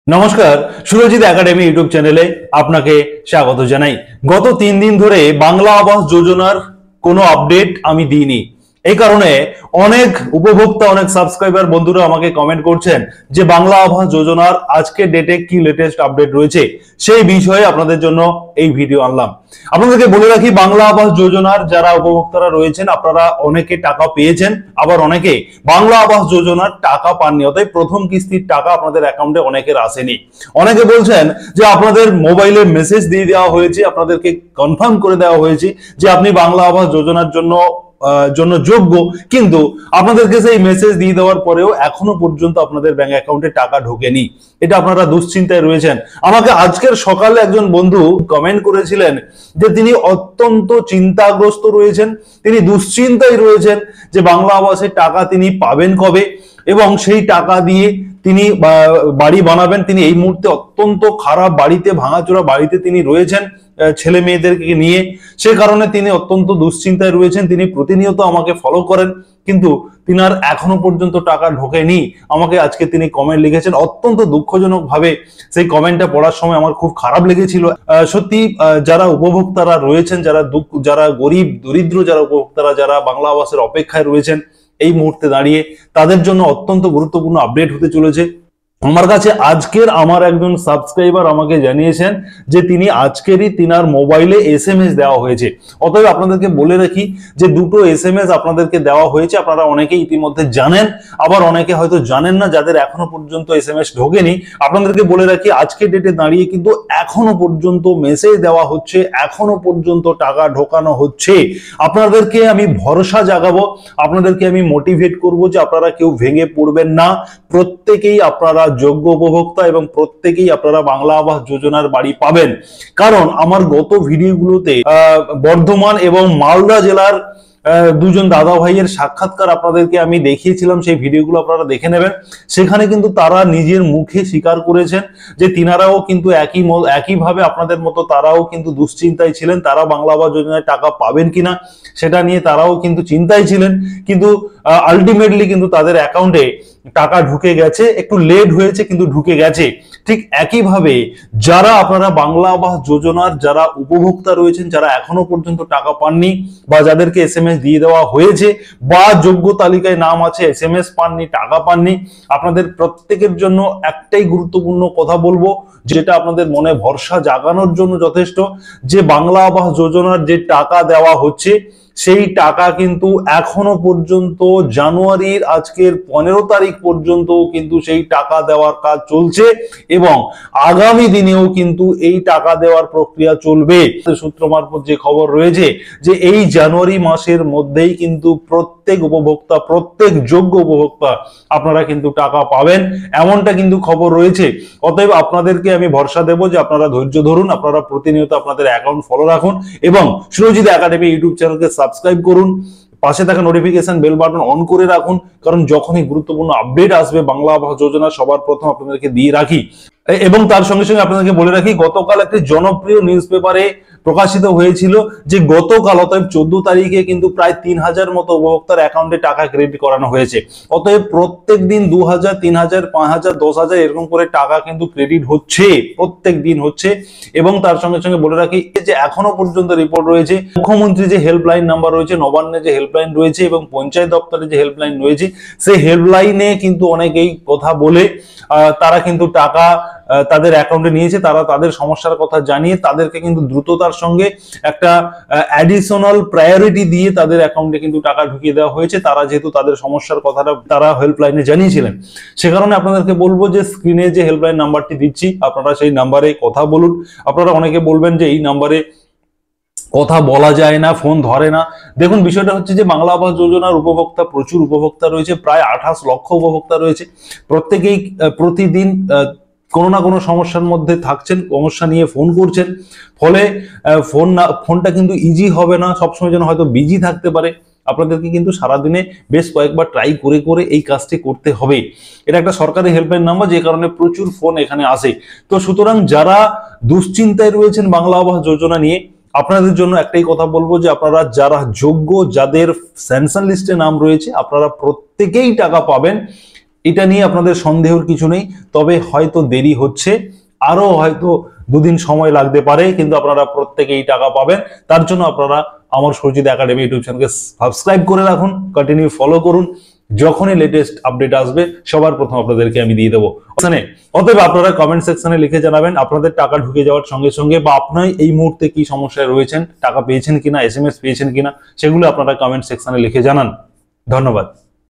নমস্কার, Surajit academy YouTube চ্যানেলে আপনাকে স্বাগত জানাই। গত 3 দিন ধরে বাংলা আবাস যোজনার কোনো আপডেট আমি দিইনি। এই কারণে অনেক উপভোক্তা, অনেক সাবস্ক্রাইবার বন্ধুরা আমাকে কমেন্ট করছেন যে বাংলা আবাস যোজনার আজকের ডেটে কি লেটেস্ট আপডেট রয়েছে, সেই বিষয়ে আপনাদের জন্য এই ভিডিও আনলাম। আপনাদেরকে বলে রাখি, বাংলা আবাস যোজনার যারা উপভোক্তারা রয়েছেন আপনারা অনেকে টাকা পেয়েছেন, আবার অনেকে বাংলা আবাস যোজনার টাকা পাননি। অতএব প্রথম কিস্তির টাকা আপনাদের অ্যাকাউন্টে অনেকের আসেনি। অনেকে বলছেন যে আপনাদের মোবাইলে মেসেজ দিয়ে দেওয়া হয়েছে, আপনাদেরকে কনফার্ম করে দেওয়া হয়েছে যে আপনি বাংলা আবাস যোজনার জন্য যোগ্য, কিন্তু আপনাদেরকে সেই মেসেজ দিয়ে দেওয়ার পরেও এখনো পর্যন্ত আপনাদের ব্যাংক অ্যাকাউন্টে টাকা ঢোকেনি। এটা আপনারা দুশ্চিন্তায় রয়েছেন। আমাকে আজকের সকালে একজন বন্ধু কমেন্ট করেছিলেন যে তিনি অত্যন্ত চিন্তাগ্রস্ত রয়েছেন, তিনি দুশ্চিন্তায় রয়েছেন যে বাংলা আবাসের টাকা তিনি পাবেন কবে এবং সেই টাকা দিয়ে তিনি বাড়ি বানাবেন। তিনি এই মুহূর্তে অত্যন্ত খারাপ বাড়িতে, ভাঙাচোরা বাড়িতে তিনি রয়েছেন ছেলে মেয়েদেরকে নিয়ে। সে কারণে তিনি অত্যন্ত দুশ্চিন্তায় রয়েছেন। তিনি প্রতিনিয়ত আমাকে ফলো করেন, কিন্তু তিনার এখনো পর্যন্ত টাকা ঢোকেনি। আমাকে আজকে তিনি কমেন্ট লিখেছেন অত্যন্ত দুঃখজনক ভাবে। সেই কমেন্টটা পড়ার সময় আমার খুব খারাপ লেগেছিল। সত্যি যারা উপভোক্তারা রয়েছেন, যারা গরিব দরিদ্র যারা উপভোক্তারা, যারা বাংলা আবাসের অপেক্ষায় রয়েছেন, এই মুহূর্তে দাঁড়িয়ে তাদের জন্য অত্যন্ত গুরুত্বপূর্ণ আপডেট হতে চলেছে। আমার কাছে আজকের আমার একজন সাবস্ক্রাইবার আমাকে জানিয়েছেন যে তিনি আজকেরই তিনার মোবাইলে এসএমএস দেওয়া হয়েছে। অতএব আপনাদেরকে বলে রাখি যে দুটো এসএমএস আপনাদেরকে দেওয়া হয়েছে। আপনারা অনেকেই ইতিমধ্যে জানেন, আবার অনেকে হয়তো জানেন না, যাদের এখনো পর্যন্ত এসএমএস ঢোকেনি। আপনাদেরকে বলে রাখি আজকের ডেটে দাঁড়িয়ে কিন্তু এখনো পর্যন্ত মেসেজ দেওয়া হচ্ছে, এখনো পর্যন্ত টাকা ঢোকানো হচ্ছে। আপনাদেরকে আমি ভরসা জাগাবো, আপনাদেরকে আমি মোটিভেট করব যে আপনারা কেউ ভেঙে পড়বেন না। প্রত্যেকেই আপনারা যোগ্য উপভোক্তা এবং প্রত্যেকেই আপনারা বাংলা আবাস যোজনার বাড়ি পাবেন। কারণ আমার গত ভিডিওগুলোতে বর্ধমান এবং মালদা জেলার দুজন দাদা ভাইয়ের সাক্ষাৎকার আপনাদেরকে আমি দেখিয়েছিলাম, সেই ভিডিওগুলো আপনারা দেখে নেবেন। সেখানে কিন্তু তারা নিজের মুখে স্বীকার করেছেন যে তিনারাও কিন্তু একইভাবে আপনাদের মতো তারাও কিন্তু দুশ্চিন্তায় ছিলেন, তারা বাংলা আবাস যোজনায় টাকা পাবেন কিনা সেটা নিয়ে তারাও কিন্তু চিন্তায় ছিলেন। কিন্তু আলটিমেটলি কিন্তু তাদের অ্যাকাউন্টে টাকা ঢুকে গেছে, একটু লেট হয়েছে কিন্তু ঢুকে গেছে। ঠিক একইভাবে যারা আপনারা বাংলা আবাস যোজনার যারা উপভোক্তা রয়েছেন, যারা এখনো পর্যন্ত টাকা পাননি বা যাদেরকে এসএমএস দিয়ে দেওয়া হয়েছে বা যোগ্য তালিকায় নাম আছে, এসএমএস পাননি, টাকা পাননি, আপনাদের প্রত্যেকের জন্য একটাই গুরুত্বপূর্ণ কথা বলবো, যেটা আপনাদের মনে ভরসা জাগানোর জন্য যথেষ্ট, যে বাংলা আবাস যোজনার যে টাকা দেওয়া হচ্ছে সেই টাকা কিন্তু এখনো পর্যন্ত জানুয়ারির আজকের 15 তারিখ পর্যন্ত কিন্তু সেই টাকা দেওয়ার কাজ চলছে এবং আগামী দিনেও কিন্তু এই টাকা দেওয়ার প্রক্রিয়া চলবে। সূত্র মারফত যে খবর রয়েছে যে এই জানুয়ারি মাসের মধ্যেই কিন্তু প্রত্যেক উপভোক্তা, প্রত্যেক যোগ্য উপভোক্তা আপনারা কিন্তু টাকা পাবেন, এমনটা কিন্তু খবর রয়েছে। অতএব আপনাদেরকে আমি ভরসা দেব যে আপনারা ধৈর্য ধরুন, আপনারা প্রতিনিয়ত আপনাদের অ্যাকাউন্ট ফলো রাখুন এবং সুরজিৎ একাডেমি ইউটিউব চ্যানেলকে সাবস্ক্রাইব করুন, পাশে থাকা নোটিফিকেশন বেল বাটন অন করে রাখুন, কারণ যখনই গুরুত্বপূর্ণ আপডেট আসবে বাংলা আবাস যোজনা সবার প্রথম আপনাদেরকে দিয়ে রাখি। এবং তার সঙ্গে সঙ্গে আপনাদেরকে বলে রাখি, গতকাল একটি জনপ্রিয় নিউজ পেপারে প্রকাশিত হয়েছিল যে গতকাল অতএব 14 তারিখে কিন্তু প্রায় 3000 মতো উপভোক্তার অ্যাকাউন্টে টাকা ক্রেডিট করানো হয়েছে। অতএব প্রত্যেক দিন 2000, 3000, 5000, 10000 এরকম করে টাকা কিন্তু ক্রেডিট হচ্ছে, প্রত্যেক দিন হচ্ছে। এবং তার সঙ্গে সঙ্গে বলে রাখি যে এখনো পর্যন্ত রিপোর্ট রয়েছে, মুখ্যমন্ত্রী যে হেল্পলাইন নাম্বার রয়েছে, নবান্নে যে হেল্পলাইন রয়েছে এবং পঞ্চায়েত দপ্তরে যে হেল্পলাইন রয়েছে, সেই হেল্পলাইনে কিন্তু অনেকেই কথা বলে তারা কিন্তু টাকা তাদের অ্যাকাউন্টে নিয়েছে। তারা তাদের সমস্যার কথা জানিয়ে তাদেরকে কিন্তু দ্রুততার সঙ্গে একটা অ্যাডিশনাল প্রায়োরিটি দিয়ে তাদের অ্যাকাউন্টে কিন্তু টাকা ঢুকিয়ে দেওয়া হয়েছে। তারা যেহেতু তাদের সমস্যার কথাটা তারা হেল্পলাইনে জানিয়েছিলেন, সে কারণে আপনাদেরকে বলবো যে স্ক্রিনে যে হেল্পলাইন নাম্বারটি দিচ্ছি আপনারা সেই নাম্বারে কথা বলুন। আপনারা অনেকে বলবেন যে এই নাম্বারে কথা বলা যায় না, ফোন ধরে না। দেখুন, বিষয়টা হচ্ছে যে বাংলা আবাস যোজনার উপভোক্তা প্রচুর উপভোক্তা রয়েছে, প্রায় 28 লক্ষ উপভোক্তা রয়েছে। প্রত্যেকেই প্রতিদিন কোনো না কোনো সমস্যার মধ্যে থাকছেন, সমস্যা নিয়ে ফোন করছেন। ফলে ফোনটা কিন্তু ইজি হবে না, সবসময় যেন হয়তো বিজি থাকতে পারে। আপনাদেরকে কিন্তু সারাদিনে বেশ কয়েকবার ট্রাই করে করে এই কাজটি করতে হবে। এটা একটা সরকারি হেল্পলাইন নাম্বার, যে কারণে প্রচুর ফোন এখানে আসে। তো সুতরাং যারা দুশ্চিন্তায় রয়েছেন বাংলা আবাস যোজনা নিয়ে, আপনাদের জন্য একটাই কথা বলবো যে আপনারা যারা যোগ্য, যাদের স্যাংশন লিস্টে নাম রয়েছে, আপনারা প্রত্যেকেই টাকা পাবেন। এটা নিয়ে আপনাদের সন্দেহের কিছু নেই, তবে হয়তো দেরি হচ্ছে, আরো হয়তো দুদিন সময় লাগতে পারে, কিন্তু আপনারা প্রত্যেকেই টাকা পাবেন। তার জন্য আপনারা আমার সুরজিৎ একাডেমি ইউটিউব চ্যানেলকে সাবস্ক্রাইব করে রাখুন, কন্টিনিউ ফলো করুন। যখনই লেটেস্ট আপডেট আসবে সবার প্রথম আপনাদেরকে আমি দিয়ে দেবো। অতএব আপনারা কমেন্ট সেকশনে লিখে জানাবেন আপনাদের টাকা ঢুকে যাওয়ার সঙ্গে সঙ্গে, বা আপনার এই মুহূর্তে কি সমস্যায় রয়েছেন, টাকা পেয়েছেন কিনা, SMS পেয়েছেন কিনা, সেগুলো আপনারা কমেন্ট সেকশনে লিখে জানান। ধন্যবাদ।